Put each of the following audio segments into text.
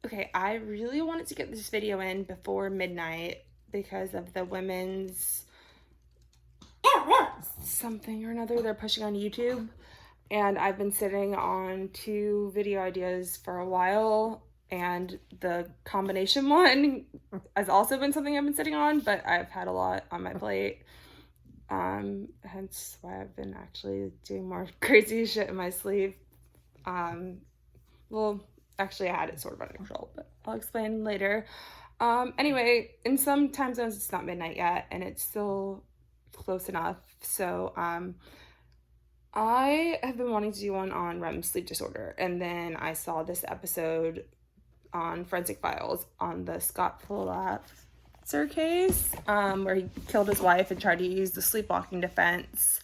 Okay, I really wanted to get this video in before midnight because of the women's something or another they're pushing on YouTube. And I've been sitting on two video ideas for a while, and the combination one has also been something I've been sitting on, but I've had a lot on my plate. Hence why I've been actually doing more crazy shit in my sleep. Um, well, actually, I had it sort of under control, but I'll explain later. Anyway, in some time zones, it's not midnight yet, and it's still close enough. So, I have been wanting to do one on REM sleep disorder, and then I saw this episode on Forensic Files on the Scott Falater case, where he killed his wife and tried to use the sleepwalking defense.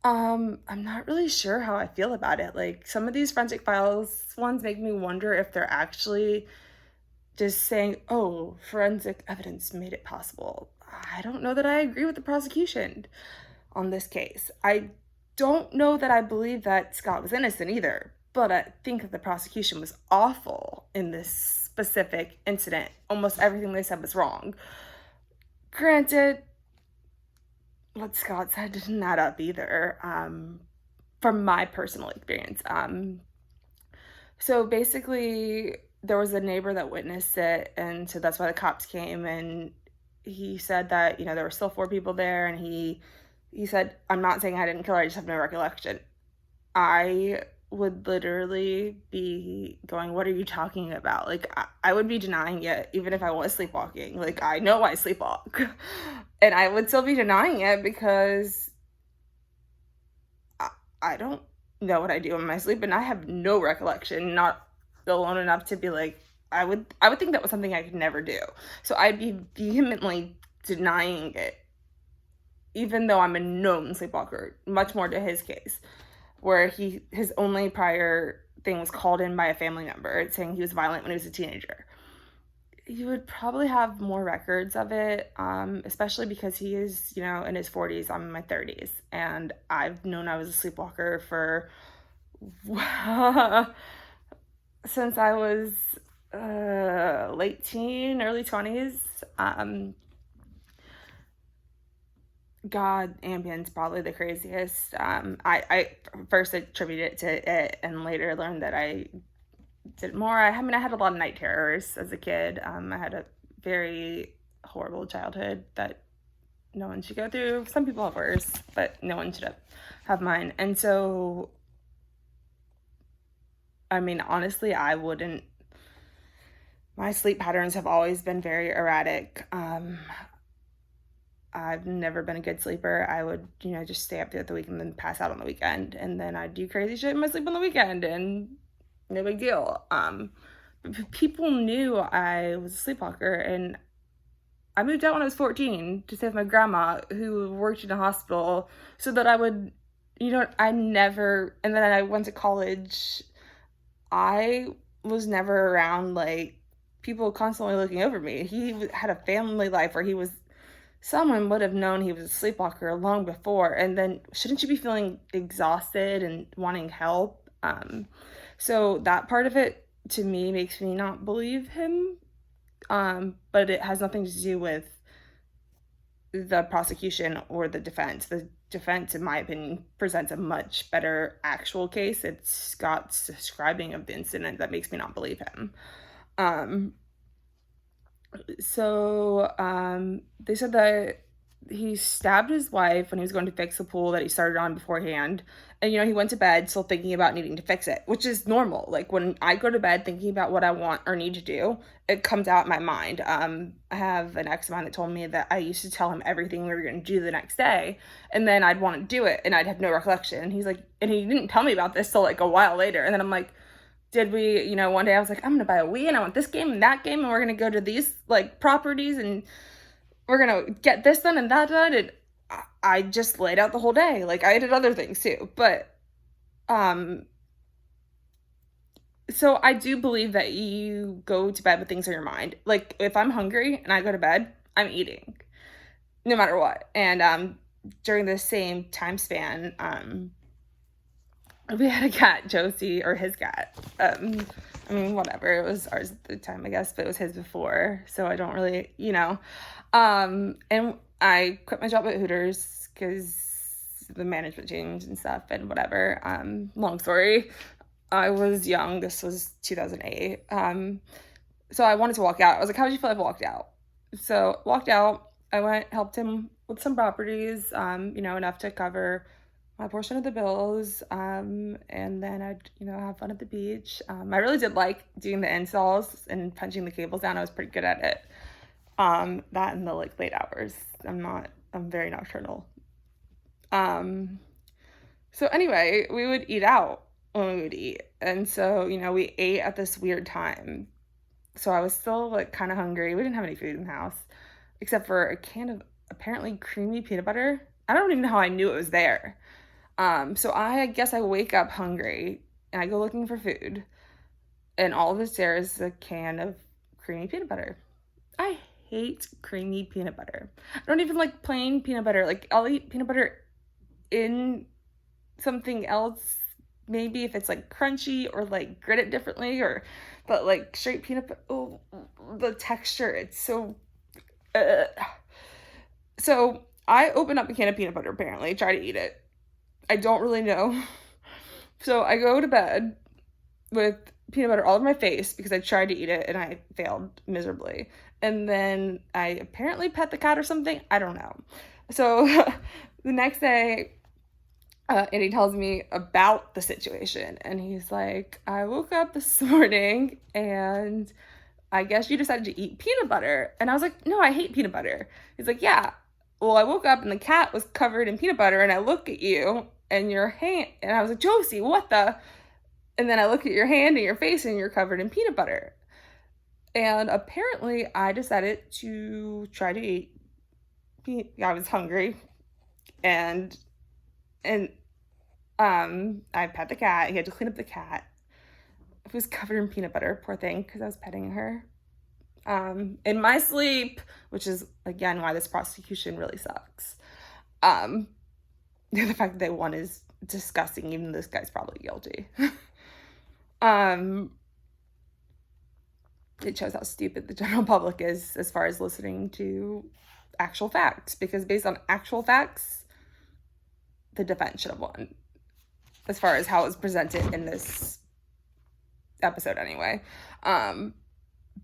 I'm not really sure how I feel about it. Like, some of these Forensic Files ones make me wonder if they're actually just saying, oh, forensic evidence made it possible. I don't know that I agree with the prosecution on this case. I don't know that I believe that Scott was innocent either, but I think that the prosecution was awful in this specific incident. Almost everything they said was wrong. Granted, what Scott said didn't add up either, from my personal experience. So basically, there was a neighbor that witnessed it, and so that's why the cops came, and he said that, there were still four people there, and he said, I'm not saying I didn't kill her, I just have no recollection. I would literally be going, what are you talking about? Like, I would be denying it, even if I was sleepwalking. Like, I know I sleepwalk. And I would still be denying it because I don't know what I do in my sleep, and I have no recollection, not alone enough to be like, I would think that was something I could never do. So I'd be vehemently denying it, even though I'm a known sleepwalker, much more to his case, where his only prior thing was called in by a family member saying he was violent when he was a teenager. You would probably have more records of it, especially because he is, in his 40s, I'm in my 30s, and I've known I was a sleepwalker for since I was late teen, early 20s. God, Ambien's probably the craziest. I first attributed it to it and later learned that I did more. I had a lot of night terrors as a kid. I had a very horrible childhood that no one should go through. Some people have worse, but no one should have mine. And so, honestly, I wouldn't. My sleep patterns have always been very erratic. I've never been a good sleeper. I would, just stay up throughout the week and then pass out on the weekend. And then I'd do crazy shit in my sleep on the weekend, and no big deal. People knew I was a sleepwalker, and I moved out when I was 14 to stay with my grandma, who worked in a hospital, so that I would, I never, and then I went to college. I was never around, like, people constantly looking over me. He had a family life where someone would have known he was a sleepwalker long before, and then shouldn't you be feeling exhausted and wanting help? So that part of it, to me, makes me not believe him, but it has nothing to do with the prosecution or the defense. The defense, in my opinion, presents a much better actual case. It's Scott's describing of the incident that makes me not believe him. They said that he stabbed his wife when he was going to fix the pool that he started on beforehand. And, he went to bed still thinking about needing to fix it, which is normal. Like, when I go to bed thinking about what I want or need to do, it comes out in my mind. I have an ex of mine that told me that I used to tell him everything we were going to do the next day, and then I'd want to do it, and I'd have no recollection. And he's like, and he didn't tell me about this till, like, a while later. And then I'm like, did we, one day I was like, I'm going to buy a Wii, and I want this game and that game, and we're going to go to these, like, properties, and we're going to get this done and that done. And I just laid out the whole day. Like, I did other things too. But, so I do believe that you go to bed with things on your mind. Like, if I'm hungry and I go to bed, I'm eating no matter what. And, during the same time span, We had a cat, Josie, or his cat. I mean, whatever. It was ours at the time, I guess, but it was his before. So I don't really, And I quit my job at Hooters because the management changed and stuff and whatever. Long story. I was young. This was 2008. So I wanted to walk out. I was like, how would you feel if I walked out? So walked out. I went, helped him with some properties, enough to cover my portion of the bills, and then I'd, have fun at the beach. I really did like doing the installs and punching the cables down. I was pretty good at it. That in the late hours. I'm very nocturnal. So anyway, we would eat out when we would eat. And so, we ate at this weird time. So I was still kind of hungry. We didn't have any food in the house except for a can of apparently creamy peanut butter. I don't even know how I knew it was there. So I guess I wake up hungry and I go looking for food, and all of this there is a can of creamy peanut butter. I hate creamy peanut butter. I don't even like plain peanut butter. I'll eat peanut butter in something else, maybe if it's crunchy or grit it differently, but straight peanut butter, oh, the texture, it's so So I open up a can of peanut butter, apparently, try to eat it. I don't really know. So I go to bed with peanut butter all over my face because I tried to eat it and I failed miserably. And then I apparently pet the cat or something. I don't know. So the next day, Andy tells me about the situation. And he's like, I woke up this morning and I guess you decided to eat peanut butter. And I was like, no, I hate peanut butter. He's like, yeah. Well, I woke up and the cat was covered in peanut butter and I look at you and your hand, and I was like, Josie, what the? And then I look at your hand and your face and you're covered in peanut butter. And apparently I decided to try to eat. I was hungry and I pet the cat. He had to clean up the cat. It was covered in peanut butter, poor thing, because I was petting her. In my sleep, which is, again, why this prosecution really sucks. The fact that they won is disgusting, even though this guy's probably guilty. It shows how stupid the general public is as far as listening to actual facts, because based on actual facts, the defense should have won, as far as how it was presented in this episode anyway.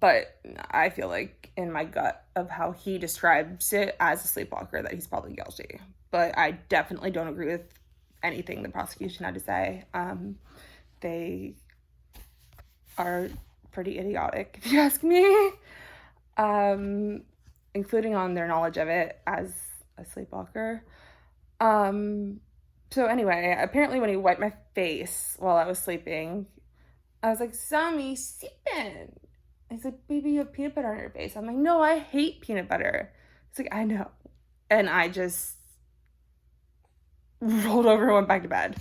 But I feel like in my gut of how he describes it as a sleepwalker that he's probably guilty. But I definitely don't agree with anything the prosecution had to say. They are pretty idiotic, if you ask me, including on their knowledge of it as a sleepwalker. So anyway, apparently when he wiped my face while I was sleeping, I was like, Sammy, sleeping. He's like, baby, you have peanut butter on your face. I'm like, no, I hate peanut butter. He's like, I know. And I just rolled over and went back to bed.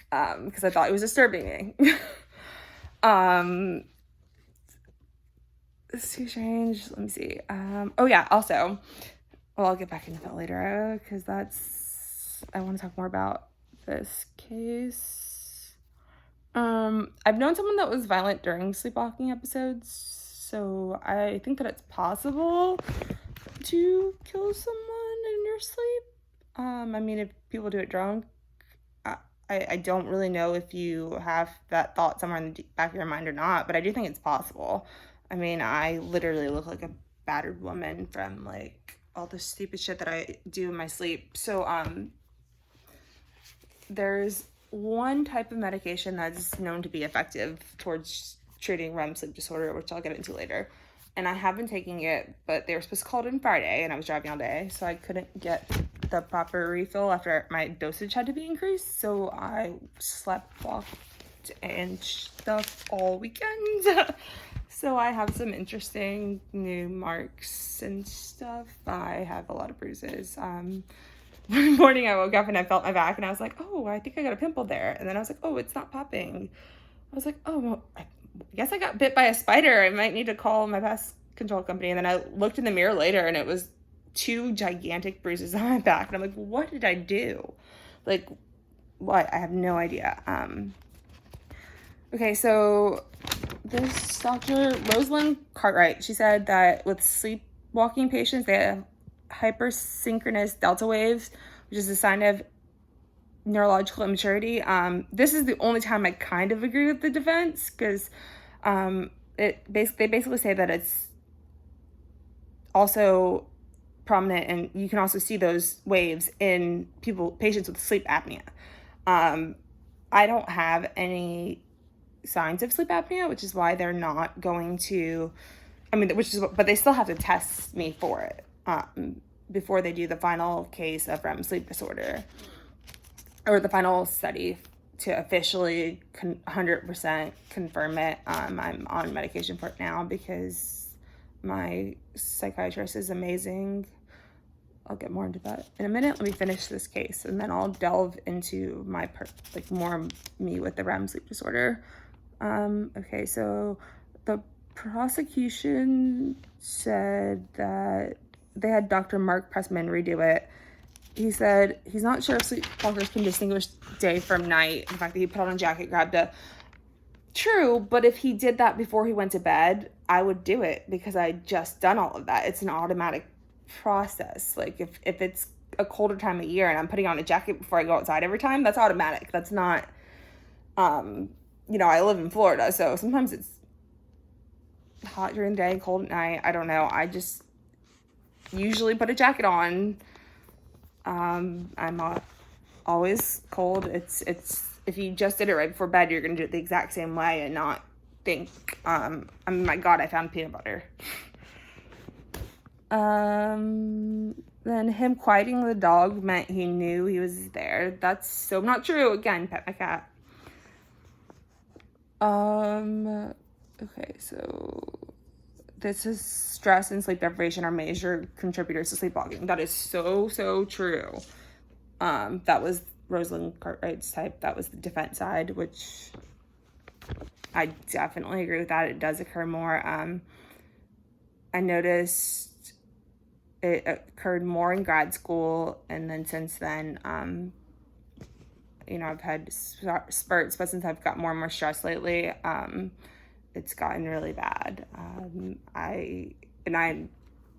Because I thought it was disturbing me. It's too strange. Let me see. Oh yeah, also, well, I'll get back into that later, because I want to talk more about this case. I've known someone that was violent during sleepwalking episodes, so I think that it's possible to kill someone in your sleep. I mean, if people do it drunk, I don't really know if you have that thought somewhere in the back of your mind or not, but I do think it's possible. I mean, I literally look like a battered woman from all the stupid shit that I do in my sleep. So there's one type of medication that's known to be effective towards treating REM sleep disorder, which I'll get into later. And I have been taking it, but they were supposed to call it in Friday, and I was driving all day, so I couldn't get the proper refill after my dosage had to be increased. So I slept, walked, and stuff all weekend. So I have some interesting new marks and stuff. I have a lot of bruises. One morning I woke up and I felt my back and I was like, oh, I think I got a pimple there. And then I was like, oh, it's not popping. I was like, oh, well, I guess I got bit by a spider. I might need to call my pest control company. And then I looked in the mirror later and it was 2 gigantic bruises on my back. And I'm like, what did I do? what? I have no idea. Okay, so this Dr. Rosalind Cartwright, she said that with sleepwalking patients, they have hypersynchronous delta waves, which is a sign of neurological immaturity. This is the only time I kind of agree with the defense, because they basically say that it's also prominent, and you can also see those waves in patients with sleep apnea. I don't have any signs of sleep apnea, which is why they're not going to, but they still have to test me for it before they do the final case of REM sleep disorder, or the final study to officially 100% confirm it. I'm on medication for it now because my psychiatrist is amazing. I'll get more into that in a minute. Let me finish this case, and then I'll delve into my more me with the REM sleep disorder. Okay, so the prosecution said that they had Dr. Mark Pressman redo it. He said he's not sure if sleepwalkers can distinguish day from night. The fact that he put on a jacket, grabbed a... True, but if he did that before he went to bed, I would do it because I just done all of that. It's an automatic process. Like if it's a colder time of year and I'm putting on a jacket before I go outside every time, that's automatic. That's not, I live in Florida, so sometimes it's hot during the day, cold at night. I don't know. I just usually put a jacket on. I'm not always cold. It's if you just did it right before bed, you're gonna do it the exact same way and not think, my God, I found peanut butter. Then him quieting the dog meant he knew he was there. That's so not true. Again, pet my cat. Okay, so this is stress and sleep deprivation are major contributors to sleepwalking. That is so true. That was Rosalind Cartwright's type. That was the defense side, which I definitely agree with that. It does occur more. I noticed it occurred more in grad school, and then since then, I've had spurts, but since I've got more and more stress lately, it's gotten really bad.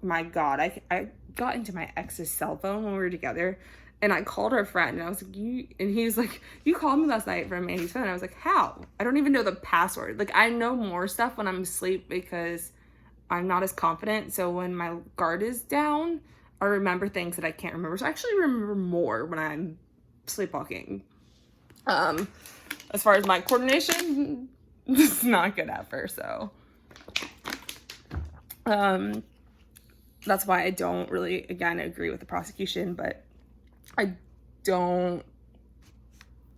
My God, I got into my ex's cell phone when we were together, and I called her friend, and I was like, and he was like, you called me last night from Andy's phone. And I was like, how? I don't even know the password. Like, I know more stuff when I'm asleep because I'm not as confident. So when my guard is down, I remember things that I can't remember. So I actually remember more when I'm sleepwalking. As far as my coordination, it's not good at first, so. That's why I don't really, again, agree with the prosecution, but I don't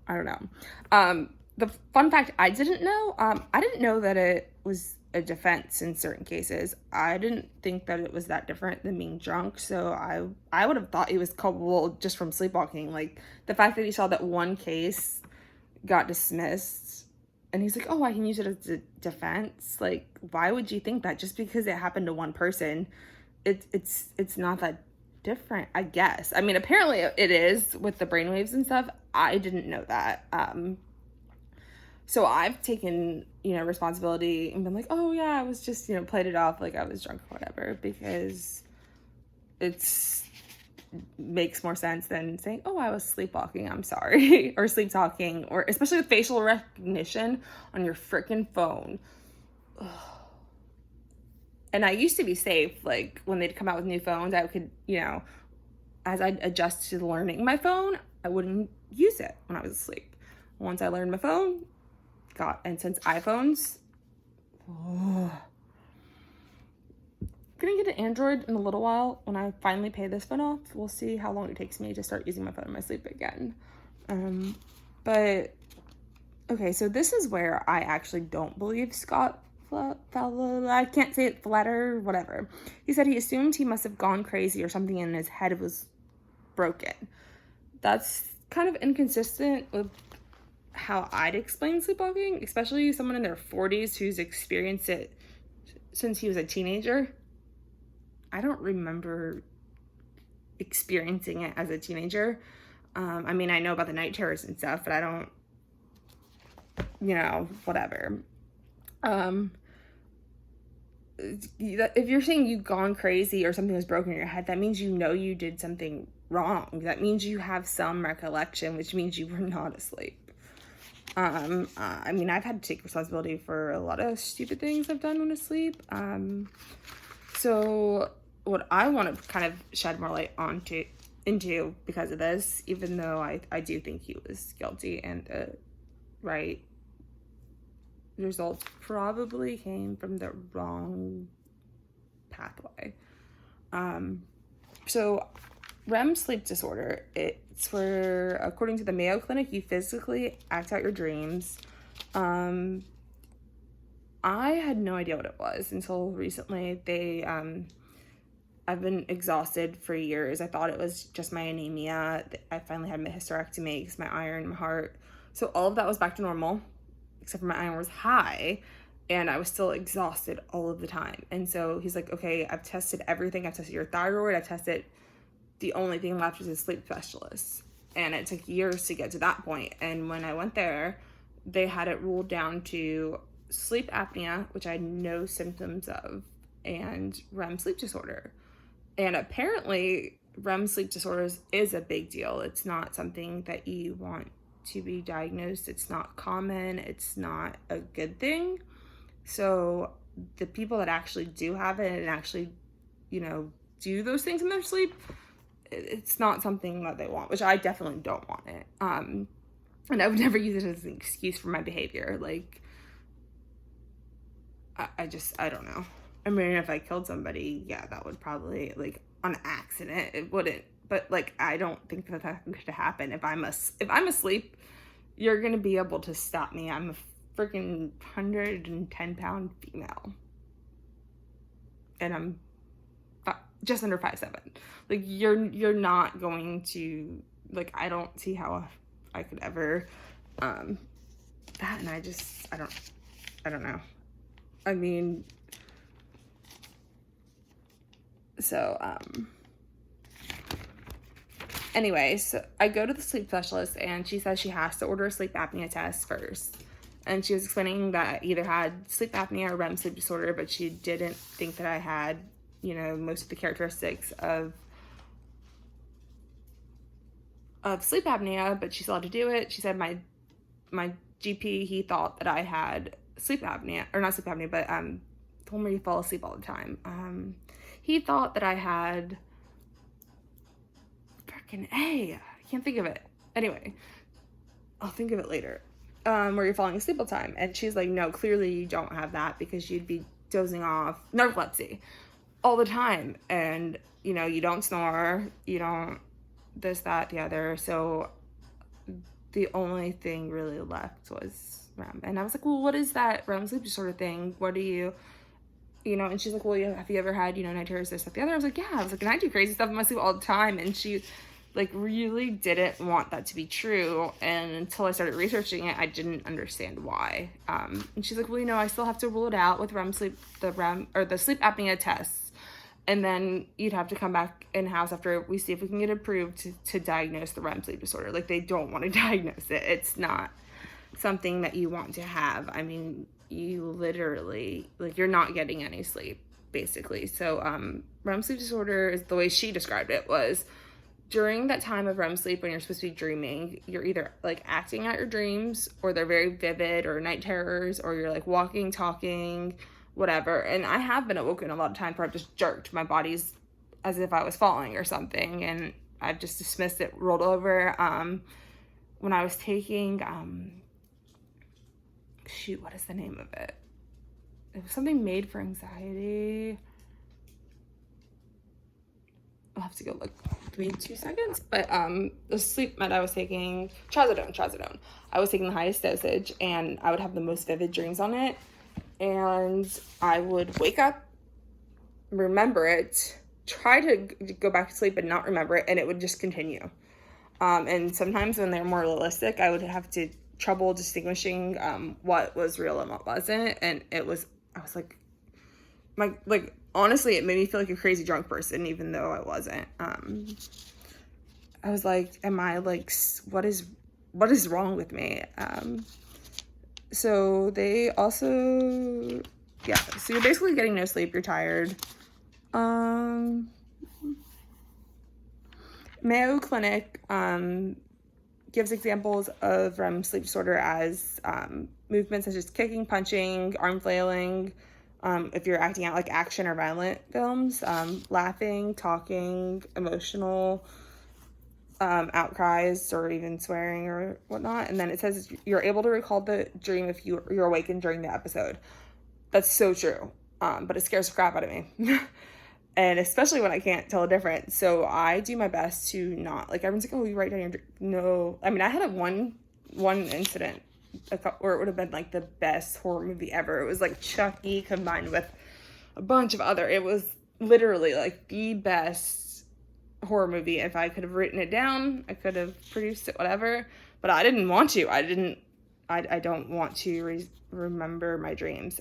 know. The fun fact I didn't know that it was a defense in certain cases. I didn't think that it was that different than being drunk, so I would have thought he was culpable just from sleepwalking. Like, the fact that he saw that one case got dismissed, and he's like, oh, I can use it as a defense. Like, why would you think that? Just because it happened to one person, it's not that different, I guess. I mean, apparently it is with the brainwaves and stuff. I didn't know that. So I've taken, responsibility and been like, oh yeah, I was just, played it off like I was drunk or whatever, because makes more sense than saying, oh, I was sleepwalking, I'm sorry, or sleep talking, or especially with facial recognition on your freaking phone. Ugh. And I used to be safe, like when they'd come out with new phones, I could, as I adjust to learning my phone, I wouldn't use it when I was asleep. Once I learned my phone, and since iPhones, gonna get an Android in a little while. When I finally pay this phone off, we'll see how long it takes me to start using my phone in my sleep again. But okay, so this is where I actually don't believe Scott I can't say it, Falater, whatever. He said he assumed he must have gone crazy or something in his head was broken. That's kind of inconsistent with how I'd explain sleepwalking, especially someone in their 40s who's experienced it since he was a teenager. I don't remember experiencing it as a teenager. I mean, I know about the night terrors and stuff, but I don't, whatever. If you're saying you've gone crazy or something was broken in your head, that means you did something wrong. That means you have some recollection, which means you were not asleep. I mean, I've had to take responsibility for a lot of stupid things I've done when asleep. So what I want to kind of shed more light into because of this, even though I do think he was guilty and the right results probably came from the wrong pathway. So REM sleep disorder, it's where, according to the Mayo Clinic, you physically act out your dreams. I had no idea what it was until recently. I've been exhausted for years. I thought it was just my anemia. I finally had my hysterectomy because my iron in my heart. So all of that was back to normal, except for my iron was high, and I was still exhausted all of the time. And so he's like, okay, I've tested everything. I've tested your thyroid. I've tested, the only thing left is a sleep specialist. And it took years to get to that point. And when I went there, they had it ruled down to sleep apnea, which I had no symptoms of, and REM sleep disorder. And apparently REM sleep disorders is a big deal. It's not something that you want to be diagnosed. It's not common. It's not a good thing. So the people that actually do have it and actually, do those things in their sleep, it's not something that they want, which I definitely don't want it. And I would never use it as an excuse for my behavior. Like, I don't know. I mean, if I killed somebody, yeah, that would probably, like, on accident, it wouldn't. But, like, I don't think that could happen. If I'm asleep, you're going to be able to stop me. I'm a freaking 110-pound female. And I'm just under 5'7". Like, you're not going to, like, I don't see how I could ever, that, and I don't know. I mean, so, anyway, so I go to the sleep specialist, and she says she has to order a sleep apnea test first. And she was explaining that I either had sleep apnea or REM sleep disorder, but she didn't think that I had, most of the characteristics of sleep apnea, but she still had to do it. She said my GP, he thought that I had sleep apnea, or not sleep apnea, but told me to fall asleep all the time. He thought that I had I can't think of it. Anyway, I'll think of it later. Where you're falling asleep all the time. And she's like, no, clearly you don't have that because you'd be dozing off, narcolepsy, all the time. And, you don't snore, you don't this, that, the other. So the only thing really left was REM. And I was like, well, what is that REM sleep disorder thing? What do you, and she's like, well, have you ever had, night terrors, this, that, the other? I was like, yeah. I was like, and I do crazy stuff in my sleep all the time. And she, like, really didn't want that to be true. And until I started researching it, I didn't understand why. And she's like, well, I still have to rule it out with the sleep apnea tests. And then you'd have to come back in-house after we see if we can get approved to diagnose the REM sleep disorder. Like, they don't want to diagnose it. It's not something that you want to have. I mean, you literally, like, you're not getting any sleep, basically. So REM sleep disorder, is the way she described it, was during that time of REM sleep when you're supposed to be dreaming, you're either, like, acting out your dreams, or they're very vivid, or night terrors, or you're, like, walking, talking, whatever. And I have been awoken a lot of times where I've just jerked. My body's as if I was falling or something, and I've just dismissed it, rolled over. When I was taking, what is the name of it? It was something made for anxiety. I'll have to go look. Give me 2 seconds. But the sleep med I was taking, trazodone. I was taking the highest dosage, and I would have the most vivid dreams on it. And I would wake up, remember it, try to go back to sleep and not remember it, and it would just continue. And sometimes when they're more realistic, I would have to trouble distinguishing what was real and what wasn't. And I was like, honestly, it made me feel like a crazy drunk person, even though I wasn't. I was like, am I like, what is wrong with me? So they also, yeah, so you're basically getting no sleep, you're tired. Mayo Clinic gives examples of REM sleep disorder as movements such as kicking, punching, arm flailing, if you're acting out like action or violent films, laughing, talking, emotional outcries, or even swearing or whatnot. And then it says you're able to recall the dream if you're awakened during the episode. That's so true, but it scares the crap out of me. And especially when I can't tell a difference. So I do my best to not, like, everyone's like, oh, you write down your, no. I mean, I had one incident where it would have been like the best horror movie ever. It was like Chucky combined with a bunch of other, it was literally like the best horror movie. If I could have written it down, I could have produced it, whatever, but I didn't want to. I don't want to remember my dreams.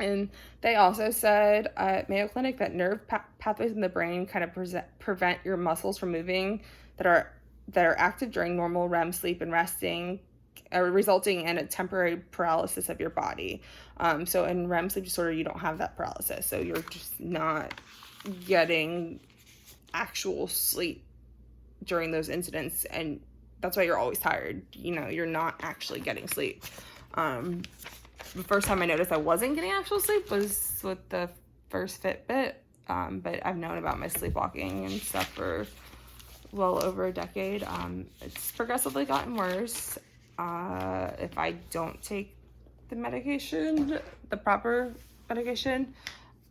And they also said at Mayo Clinic that nerve pathways in the brain kind of prevent your muscles from moving that are active during normal REM sleep and resting, resulting in a temporary paralysis of your body. So in REM sleep disorder, you don't have that paralysis. So you're just not getting actual sleep during those incidents. And that's why you're always tired. You know, you're not actually getting sleep. The first time I noticed I wasn't getting actual sleep was with the first Fitbit, but I've known about my sleepwalking and stuff for well over a decade. It's progressively gotten worse. If I don't take the medication, the proper medication,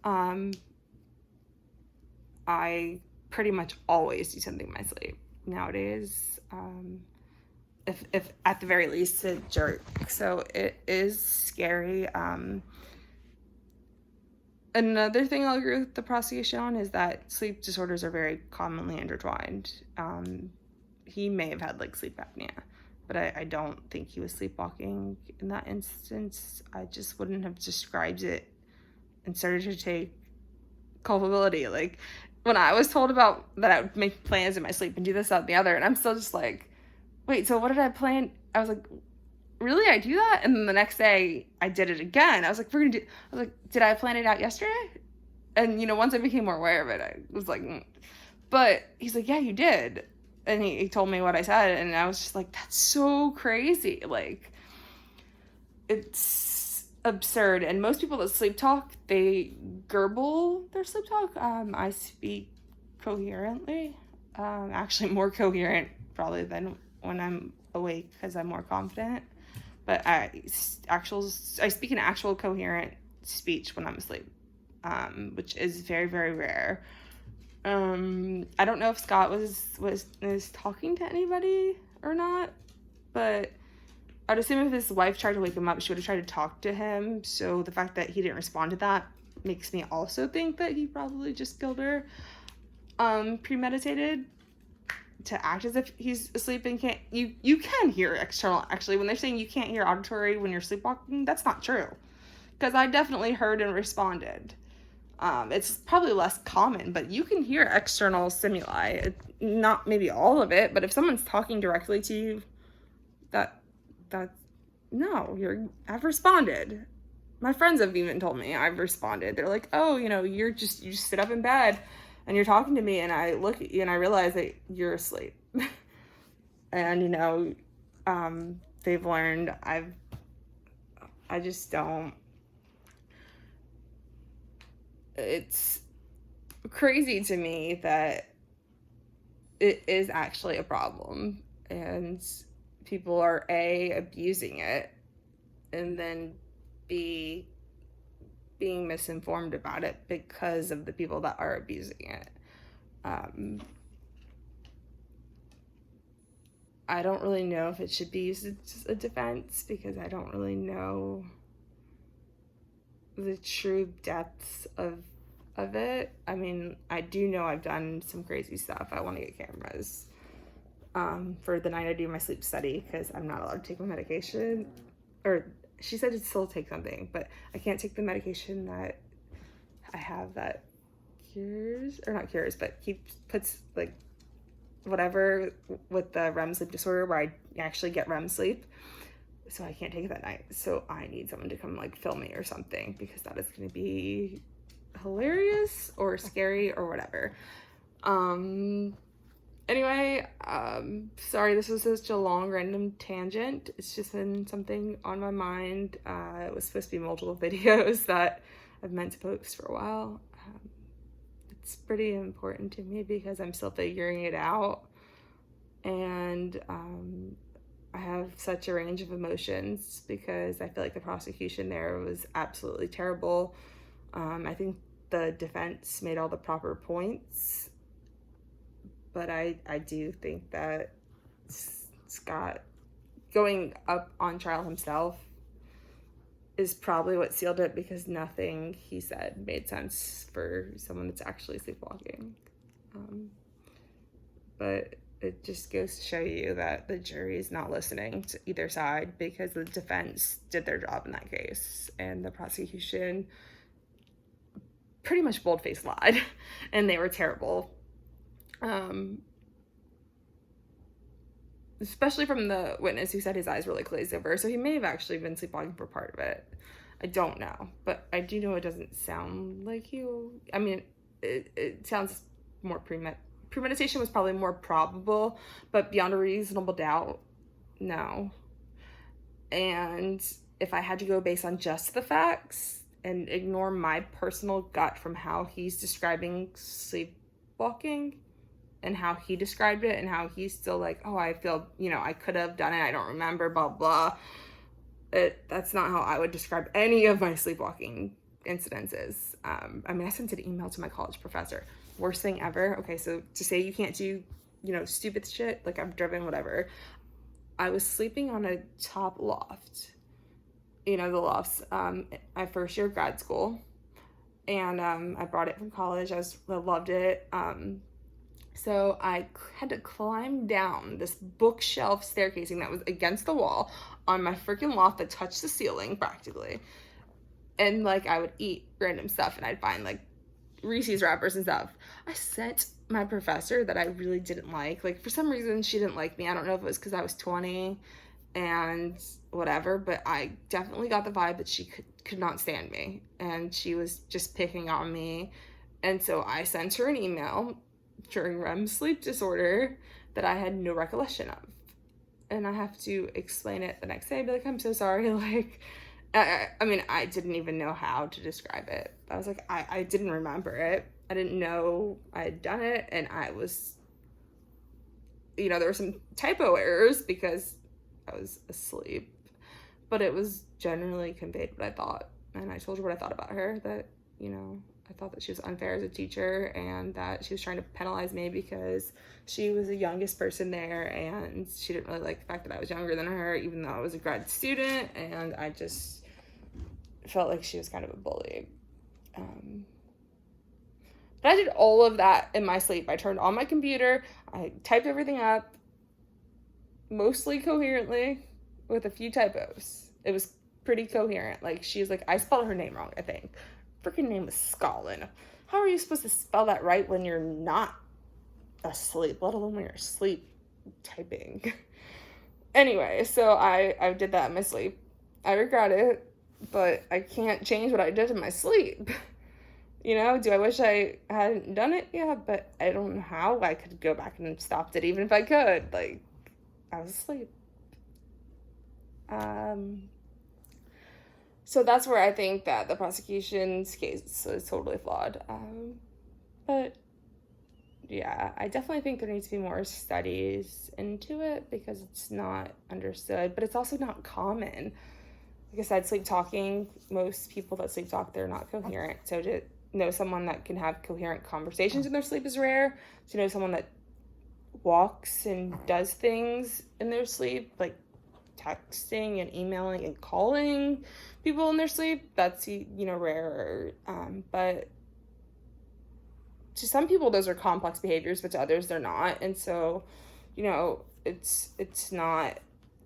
I pretty much always do something in my sleep nowadays. If at the very least to jerk. So it is scary. Another thing I'll agree with the prosecution on is that sleep disorders are very commonly intertwined. He may have had like sleep apnea, but I don't think he was sleepwalking in that instance. I just wouldn't have described it and started to take culpability. Like when I was told about that I would make plans in my sleep and do this, that, and the other, and I'm still just like, wait, so what did I plan? I was like, really? I do that? And then the next day I did it again. I was like, did I plan it out yesterday? And, you know, once I became more aware of it, I was like, but he's like, yeah, you did. And he told me what I said. And I was just like, that's so crazy. Like, it's absurd. And most people that sleep talk, they garble their sleep talk. I speak coherently, actually more coherent probably than when I'm awake because I'm more confident, but I speak an actual coherent speech when I'm asleep, which is very, very rare. I don't know if Scott was talking to anybody or not, but I'd assume if his wife tried to wake him up, she would have tried to talk to him. So the fact that he didn't respond to that makes me also think that he probably just killed her, premeditated, to act as if he's asleep and can't. You can hear external. Actually, when they're saying you can't hear auditory when you're sleepwalking, that's not true, because I definitely heard and responded. It's probably less common, but you can hear external stimuli. Not maybe all of it, but if someone's talking directly to you, I've responded. My friends have even told me I've responded. They're like, oh, you know, you just sit up in bed and you're talking to me, and I look at you and I realize that you're asleep. And, you know, they've learned I just don't. It's crazy to me that it is actually a problem, and people are A, abusing it, and then B, being misinformed about it because of the people that are abusing it. I don't really know if it should be used as a defense, because I don't really know the true depths of it. I mean, I do know I've done some crazy stuff. I want to get cameras for the night I do my sleep study, because I'm not allowed to take my medication. Or she said to still take something, but I can't take the medication that I have that cures, or not cures, but puts like whatever with the REM sleep disorder where I actually get REM sleep. So I can't take it that night. So I need someone to come like film me or something, because that is going to be hilarious or scary or whatever. Anyway, sorry this was such a long random tangent. It's just been something on my mind. It was supposed to be multiple videos that I've meant to post for a while. It's pretty important to me because I'm still figuring it out, and I have such a range of emotions because I feel like the prosecution there was absolutely terrible. I think the defense made all the proper points, but I do think that Scott going up on trial himself is probably what sealed it, because nothing he said made sense for someone that's actually sleepwalking. But it just goes to show you that the jury is not listening to either side, because the defense did their job in that case and the prosecution pretty much bold-faced lied, and they were terrible. Especially from the witness who said his eyes were like glazed over, so he may have actually been sleepwalking for part of it. I don't know, but I do know it doesn't sound like you. I mean, it sounds more premeditation was probably more probable, but beyond a reasonable doubt, no. And if I had to go based on just the facts and ignore my personal gut from how he's describing sleepwalking and how he described it and how he's still like, oh, I feel, I could have done it, I don't remember, blah, blah. That's not how I would describe any of my sleepwalking incidences. I sent an email to my college professor. Worst thing ever. Okay, so to say you can't do, stupid shit, like I'm driven, whatever. I was sleeping on a top loft. The lofts, my first year of grad school. And I brought it from college. I loved it. So I had to climb down this bookshelf staircasing that was against the wall on my freaking loft that touched the ceiling practically. And I would eat random stuff and I'd find Reese's wrappers and stuff. I sent my professor that I really didn't like. For some reason, she didn't like me. I don't know if it was because I was 20 and whatever, but I definitely got the vibe that she could not stand me. And she was just picking on me. And so I sent her an email during REM sleep disorder that I had no recollection of. And I have to explain it the next day. I'd be like, I'm so sorry. I didn't even know how to describe it. I was like, I didn't remember it. I didn't know I had done it. And I was, there were some typo errors because I was asleep. But it was generally conveyed what I thought. And I told her what I thought about her, that, I thought that she was unfair as a teacher and that she was trying to penalize me because she was the youngest person there and she didn't really like the fact that I was younger than her, even though I was a grad student, and I just felt like she was kind of a bully. But I did all of that in my sleep. I turned on my computer, I typed everything up, mostly coherently, with a few typos. It was pretty coherent. She's like, I spelled her name wrong, I think. Freaking name was Scotland. How are you supposed to spell that right when you're not asleep, let alone when you're asleep typing? Anyway, so I did that in my sleep. I regret it, but I can't change what I did in my sleep. Do I wish I hadn't done it? Yeah, but I don't know how I could go back and stop it, even if I could. I was asleep. So that's where I think that the prosecution's case is totally flawed. But yeah, I definitely think there needs to be more studies into it because it's not understood, but it's also not common. Like I said, sleep talking, most people that sleep talk, they're not coherent. So to know someone that can have coherent conversations in their sleep is rare. To know someone that walks and does things in their sleep, like texting and emailing and calling people in their sleep, that's rarer. But to some people those are complex behaviors, but to others they're not. And so it's not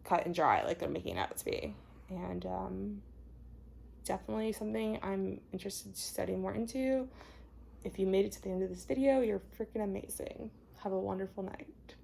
cut and dry like they're making it out to be. And definitely something I'm interested in studying more into. If you made it to the end of this video, you're freaking amazing. Have a wonderful night.